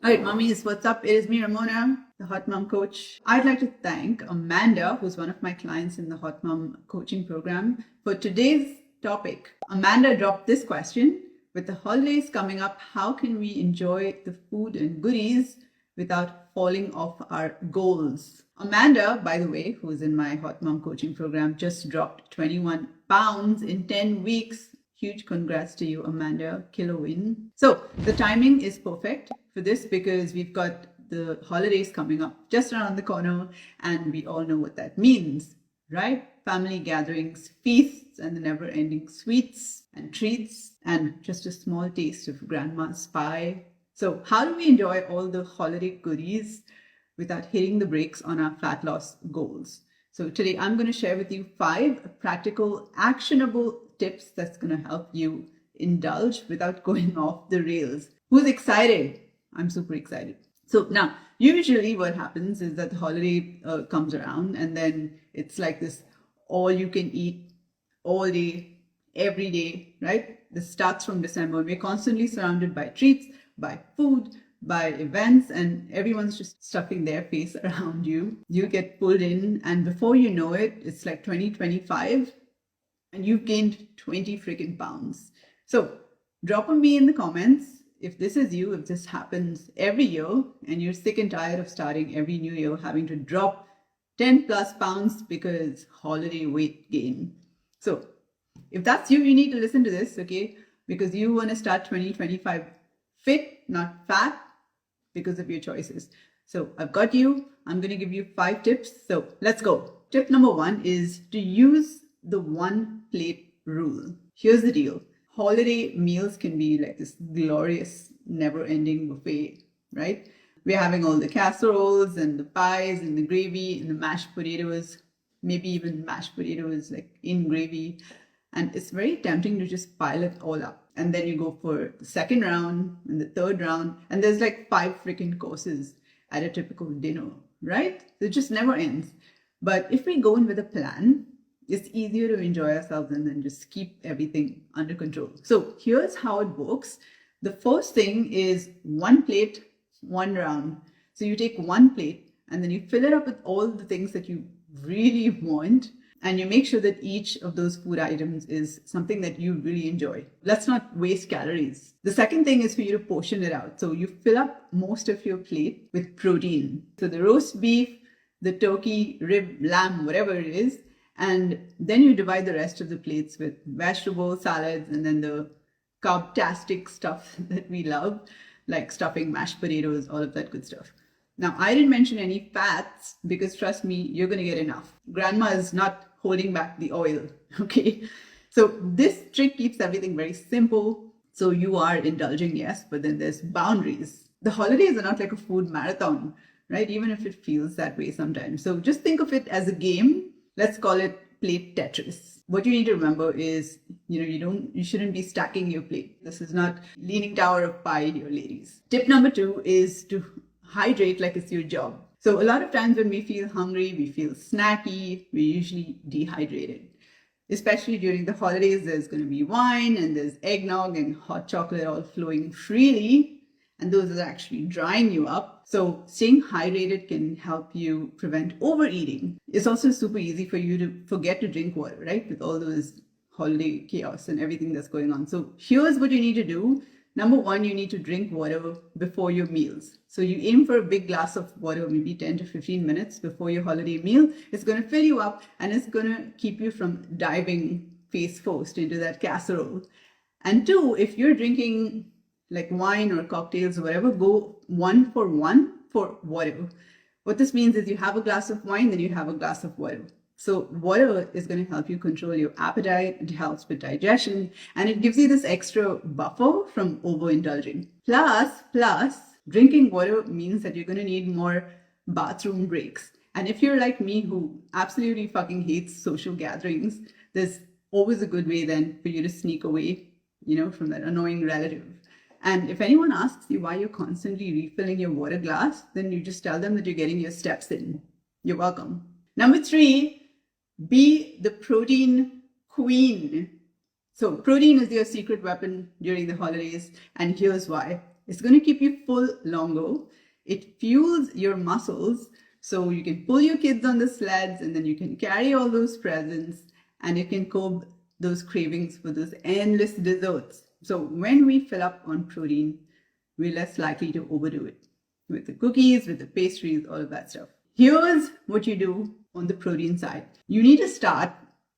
All right, mummies, what's up? It is me, Ramona, the Hot Mom Coach. I'd like to thank Amanda, who's one of my clients in the Hot Mom coaching program, for today's topic. Amanda dropped this question: with the holidays coming up, how can we enjoy the food and goodies without falling off our goals? Amanda, by the way, who's in my Hot Mom coaching program, just dropped 21 pounds in 10 weeks. Huge congrats to you, Amanda. Killer win. So the timing is perfect for this because we've got the holidays coming up just around the corner, and we all know what that means, right? Family gatherings, feasts, and the never-ending sweets and treats, and just a small taste of grandma's pie. So how do we enjoy all the holiday goodies without hitting the brakes on our fat loss goals? So today I'm going to share with you 5 practical, actionable tips that's going to help you indulge without going off the rails. Who's excited? I'm super excited. So now, usually what happens is that the holiday comes around, and then it's like this all you can eat all day, every day, right? This starts from December. We're constantly surrounded by treats, by food, by events, and everyone's just stuffing their face around you. You get pulled in, and before you know it, it's like 2025. And you've gained 20 freaking pounds. So drop a me in the comments if this is you, if this happens every year and you're sick and tired of starting every new year having to drop 10 plus pounds because holiday weight gain. So if that's you, you need to listen to this, okay? Because you want to start 2025 fit, not fat, because of your choices. So I've got you. I'm going to give you 5 tips. So let's go. Tip number 1 is to use the one plate rule. Here's the deal. Holiday meals can be like this glorious, never-ending buffet, right? We're having all the casseroles and the pies and the gravy and the mashed potatoes, maybe even mashed potatoes like in gravy. And it's very tempting to just pile it all up. And then you go for the second round and the third round, and there's like 5 freaking courses at a typical dinner, right? It just never ends. But if we go in with a plan, it's easier to enjoy ourselves and then just keep everything under control. So here's how it works. The first thing is 1 plate, 1 round. So you take 1 plate and then you fill it up with all the things that you really want, and you make sure that each of those food items is something that you really enjoy. Let's not waste calories. The second thing is for you to portion it out. So you fill up most of your plate with protein. So the roast beef, the turkey, rib, lamb, whatever it is, and then you divide the rest of the plates with vegetables, salads, and then the carb-tastic stuff that we love, like stuffing, mashed potatoes, all of that good stuff. Now, I didn't mention any fats because trust me, you're going to get enough. Grandma is not holding back the oil, okay? So this trick keeps everything very simple. So you are indulging, yes, but then there's boundaries. The holidays are not like a food marathon, right? Even if it feels that way sometimes. So just think of it as a game. Let's call it plate Tetris. What you need to remember is, you shouldn't be stacking your plate. This is not Leaning Tower of Pie here, ladies. Tip number 2 is to hydrate like it's your job. So a lot of times when we feel hungry, we feel snacky, we're usually dehydrated. Especially during the holidays, there's going to be wine and there's eggnog and hot chocolate all flowing freely, and those are actually drying you up. So staying hydrated can help you prevent overeating. It's also super easy for you to forget to drink water, right? With all those holiday chaos and everything that's going on. So here's what you need to do. Number 1, you need to drink water before your meals. So you aim for a big glass of water, maybe 10 to 15 minutes before your holiday meal. It's going to fill you up and it's going to keep you from diving face first into that casserole. And 2, if you're drinking like wine or cocktails or whatever, go 1 for 1 for water. What this means is you have a glass of wine, then you have a glass of water. So water is going to help you control your appetite, it helps with digestion, and it gives you this extra buffer from overindulging. Plus, drinking water means that you're going to need more bathroom breaks. And if you're like me who absolutely fucking hates social gatherings, there's always a good way then for you to sneak away, from that annoying relative. And if anyone asks you why you're constantly refilling your water glass, then you just tell them that you're getting your steps in. You're welcome. Number 3, be the protein queen. So protein is your secret weapon during the holidays, and here's why. It's going to keep you full longer. It fuels your muscles so you can pull your kids on the sleds and then you can carry all those presents and you can cope those cravings for those endless desserts. So when we fill up on protein, we're less likely to overdo it with the cookies, with the pastries, all of that stuff. Here's what you do on the protein side. You need to start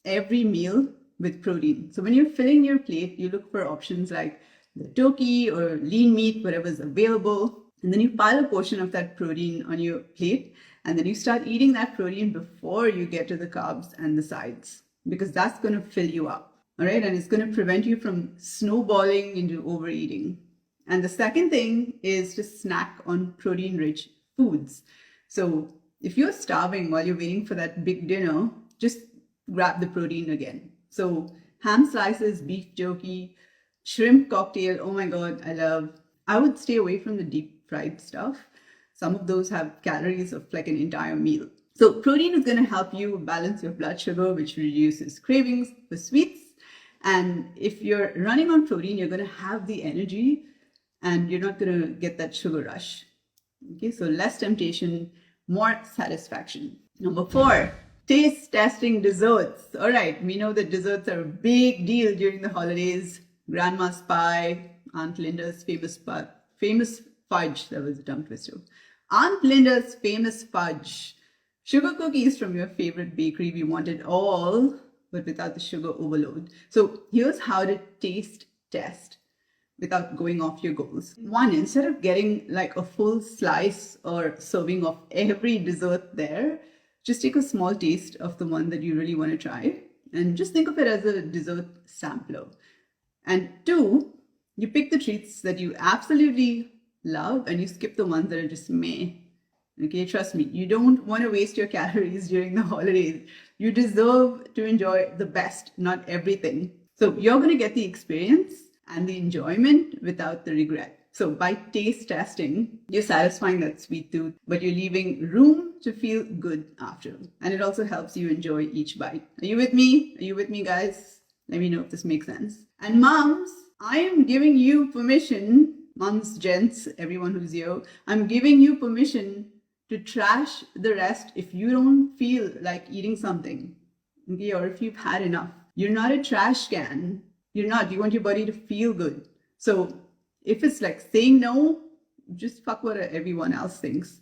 every meal with protein. So when you're filling your plate, you look for options like the turkey or lean meat, whatever's available. And then you pile a portion of that protein on your plate. And then you start eating that protein before you get to the carbs and the sides, because that's going to fill you up. All right. And it's going to prevent you from snowballing into overeating. And the second thing is to snack on protein-rich foods. So if you're starving while you're waiting for that big dinner, just grab the protein again. So ham slices, beef jerky, shrimp cocktail, oh my God, I would stay away from the deep fried stuff. Some of those have calories of like an entire meal. So protein is going to help you balance your blood sugar, which reduces cravings for sweets. And if you're running on protein, you're going to have the energy and you're not going to get that sugar rush. Okay, so less temptation, more satisfaction. Number 4, taste testing desserts. All right, we know that desserts are a big deal during the holidays. Grandma's pie, Aunt Linda's famous fudge. That was a tongue twister. Aunt Linda's famous fudge. Sugar cookies from your favorite bakery. We want it all, but without the sugar overload. So here's how to taste test without going off your goals. 1, instead of getting like a full slice or serving of every dessert there, just take a small taste of the one that you really want to try and just think of it as a dessert sampler. And 2, you pick the treats that you absolutely love and you skip the ones that are just meh. Okay, trust me, you don't want to waste your calories during the holidays. You deserve to enjoy the best, not everything. So you're going to get the experience and the enjoyment without the regret. So by taste testing, you're satisfying that sweet tooth, but you're leaving room to feel good after. And it also helps you enjoy each bite. Are you with me? Are you with me, guys? Let me know if this makes sense. And moms, I am giving you permission, moms, gents, everyone who's here, I'm giving you permission to trash the rest if you don't feel like eating something, okay, or if you've had enough. You're not a trash can. You're not. You want your body to feel good. So if it's like saying no, just fuck what everyone else thinks.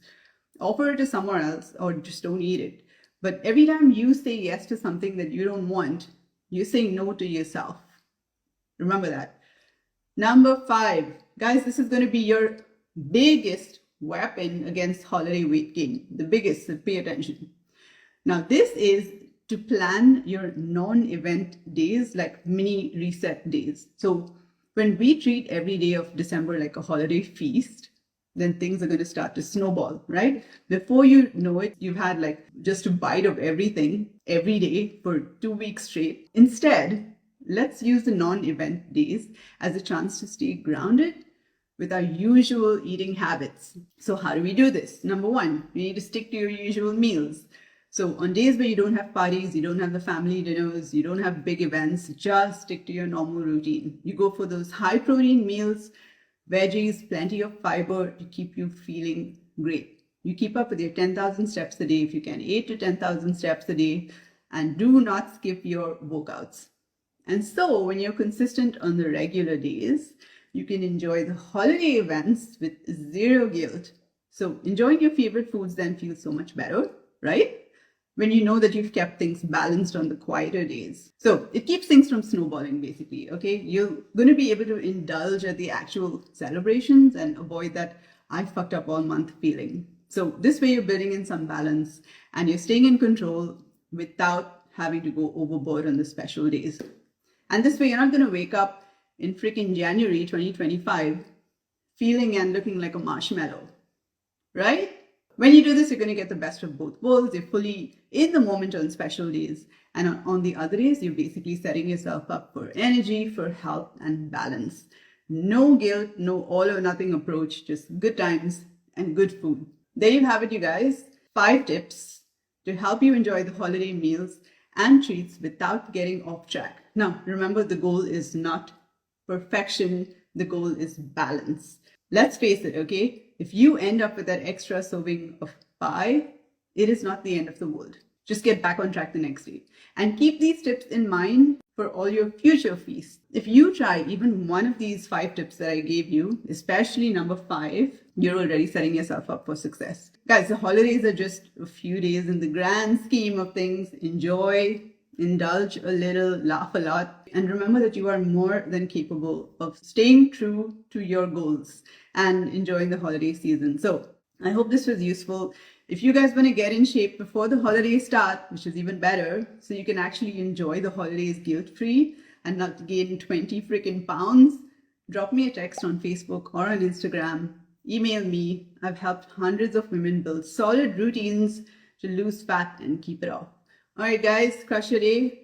Offer it to someone else or just don't eat it. But every time you say yes to something that you don't want, you're saying no to yourself. Remember that. Number 5, guys, this is going to be your biggest weapon against holiday weight gain. The biggest, so pay attention. Now, this is to plan your non-event days like mini reset days. So when we treat every day of December like a holiday feast, then things are going to start to snowball, right? Before you know it, you've had like just a bite of everything every day for 2 weeks straight. Instead, let's use the non-event days as a chance to stay grounded with our usual eating habits. So how do we do this? Number 1, you need to stick to your usual meals. So on days where you don't have parties, you don't have the family dinners, you don't have big events, just stick to your normal routine. You go for those high protein meals, veggies, plenty of fiber to keep you feeling great. You keep up with your 10,000 steps a day if you can, 8 to 10,000 steps a day, and do not skip your workouts. And so when you're consistent on the regular days, you can enjoy the holiday events with zero guilt. So enjoying your favorite foods then feels so much better, right? When you know that you've kept things balanced on the quieter days. So it keeps things from snowballing, basically, okay? You're going to be able to indulge at the actual celebrations and avoid that I fucked up all month feeling. So this way you're building in some balance and you're staying in control without having to go overboard on the special days. And this way you're not going to wake up in freaking January 2025 feeling and looking like a marshmallow, right? When you do this, you're going to get the best of both worlds. You're fully in the moment on special days. And on the other days, you're basically setting yourself up for energy, for health and balance. No guilt, no all or nothing approach, just good times and good food. There you have it, you guys. 5 tips to help you enjoy the holiday meals and treats without getting off track. Now, remember, the goal is not perfection. The goal is balance. let's face it, okay? If you end up with that extra serving of pie, it is not the end of the world. Just get back on track the next day. And keep these tips in mind for all your future feasts. If you try even one of these 5 tips that I gave you, especially number 5, you're already setting yourself up for success. Guys, the holidays are just a few days in the grand scheme of things. Enjoy, indulge a little, laugh a lot, and remember that you are more than capable of staying true to your goals and enjoying the holiday season. So I hope this was useful. If you guys want to get in shape before the holidays start, which is even better, so you can actually enjoy the holidays guilt-free and not gain 20 freaking pounds, drop me a text on Facebook or on Instagram. Email me. I've helped hundreds of women build solid routines to lose fat and keep it off. All right, guys, crush your day.